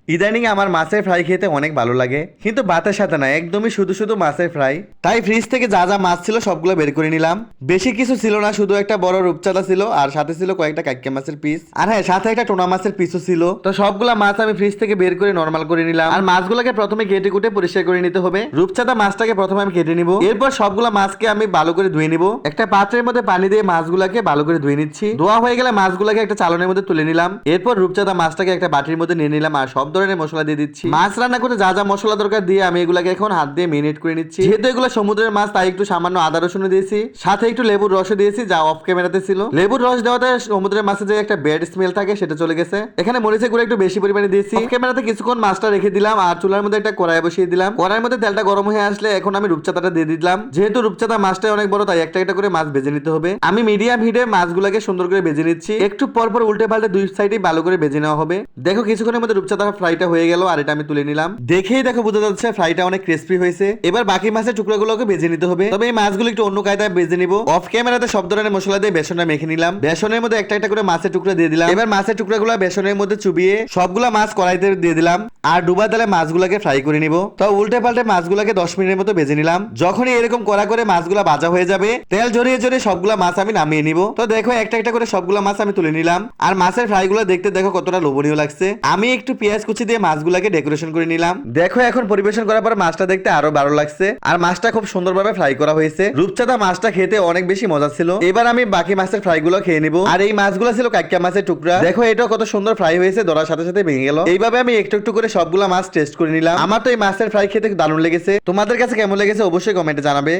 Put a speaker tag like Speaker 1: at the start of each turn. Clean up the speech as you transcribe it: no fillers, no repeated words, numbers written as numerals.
Speaker 1: ইদানিং আমার মাছের ফ্রাই খেতে অনেক ভালো লাগে, কিন্তু ভাতের সাথে না, একদমই শুধু শুধু মাছের ফ্রাই। তাই ফ্রিজ থেকে যা যা মাছ ছিল সবগুলো বের করে নিলাম। বেশি কিছু ছিল না, শুধু একটা বড় রূপচাঁদা ছিল আর সাথে ছিল কয়েকটা কাইক্কা মাছের পিস, আর হ্যাঁ সাথে একটা টোনা মাছের পিসও ছিল। তো সবগুলা মাছ আমি ফ্রিজ থেকে বের করে নরমাল করে নিলাম। আর মাছগুলোকে প্রথমে কেটে কুটে পরিষ্কার করে নিতে হবে। রূপচাঁদা মাছটাকে প্রথমে আমি কেটে নিব, এরপর সবগুলা মাছকে আমি ভালো করে ধুয়ে নিব। একটা পাত্রের মধ্যে পানি দিয়ে মাছগুলাকে ভালো করে ধুয়ে নিচ্ছি। ধোয়া হয়ে গেলে মাছগুলোকে একটা চালনের মধ্যে তুলে নিলাম। এরপর রূপচাঁদা মাছটাকে একটা বাটির মধ্যে নিয়ে নিলাম আর সব ধরনের মশলা দিয়ে দিচ্ছি। মাছ রান্না করতে যা যা মশলা দরকার দিয়ে আমি এগুলাকে এখন হাত দিয়ে মেরিনেট করে নিচ্ছি। যেহেতু এগুলো সমুদ্রের মাছ তাই একটু সামান্য আদা রসুন দিয়েছি, সাথে একটু লেবুর রস দিয়েছি যা অফ ক্যামেরাতে ছিল। লেবুর রস দেওয়াতে সমুদ্রের মাছে যে একটা ব্যাড স্মেল থাকে সেটা চলে গেছে। এখানে মরিচের গুঁড়ো একটু বেশি পরিমাণে দিয়েছি। অফ ক্যামেরাতে কিছুক্ষণ মাছটা রেখে দিলাম আর চুলার মধ্যে একটা কড়াই বসিয়ে দিলাম। কড়াইয়ের মধ্যে তেলটা গরম হয়ে আসলে এখন আমি রূপচাঁদাটা দিয়ে দিলাম। যেহেতু রূপচাঁদা মাছটা অনেক বড় তাই একটা একটা করে মাছ ভেজে নিতে হবে। আমি মিডিয়াম হিটে মাছগুলোকে সুন্দর করে ভেজে নিচ্ছি। একটু পর পর উল্টে পাল্টে দুই সাইডে ভালো করে ভেজে নেওয়া হবে। দেখো কিছুক্ষণের মধ্যে রূপচাঁদা ফ্রাইটা হয়ে গেল আর এটা আমি তুলে নিলাম। দেখেই দেখো বোঝা যাচ্ছে ফ্রাইটা অনেক ক্রিস্পি হয়েছে। এবার বাকি মাছের টুকরোগুলোকে ভেজে নিতে হবে, তবে এই মাছগুলো একটু অন্য কায়দায় ভেজে নিব। অফ ক্যামেরাতে সব ধরনের মশলা দিয়ে বেসনটা মেখে নিলাম। বেসনের মধ্যে একটা একটা করে মাছের টুকরো দিয়ে দিলাম। এবার মাছের টুকরাগুলো বেসনের মধ্যে চুবিয়ে সবগুলা মাছ কড়াইতে দিয়ে দিলাম আর ডুবা তেলে মাছগুলোকে ফ্রাই করে নিব। তো উল্টে পাল্টে মাছগুলোকে 10 মিনিটের মতো ভেজে নিলাম। যখনই এরকম কড়া করে মাছগুলো ভাজা হয়ে যাবে তেল জড়িয়ে জড়িয়ে সবগুলা মাছ আমি নামিয়ে নিব। তো দেখো একটা একটা করে সবগুলা মাছ আমি তুলে নিলাম। আর মাছের ফ্রাইগুলো দেখতে দেখো কতটা লোভনীয় লাগছে। আমি একটু পেঁয়াজ কুচি দিয়ে মাছগুলোকে ডেকোরেশন করে নিলাম। দেখো এখন পরিবেশন করার পর মাছটা দেখতে আরো ভালো লাগছে আর মাছটা খুব সুন্দরভাবে ফ্রাই করা হয়েছে। রূপচাঁদা মাছটা খেতে অনেক বেশি মজা ছিল। এবার আমি বাকি মাছের ফ্রাইগুলো খেয়ে নিব। আর এই মাছগুলো ছিল কাইক্কা মাছের টুকরা। দেখো এটা কত সুন্দর ফ্রাই হয়েছে, ধরার সাথে সাথে ভেঙে গেল। এইভাবে আমি একটু একটু করে সবগুলা মাছ টেস্ট করে নিলাম। আমার তো এই মাছের ফ্রাই খেতে দারুণ লেগেছে। তোমাদের কাছে কেমন লেগেছে অবশ্যই কমেন্টে জানাবে।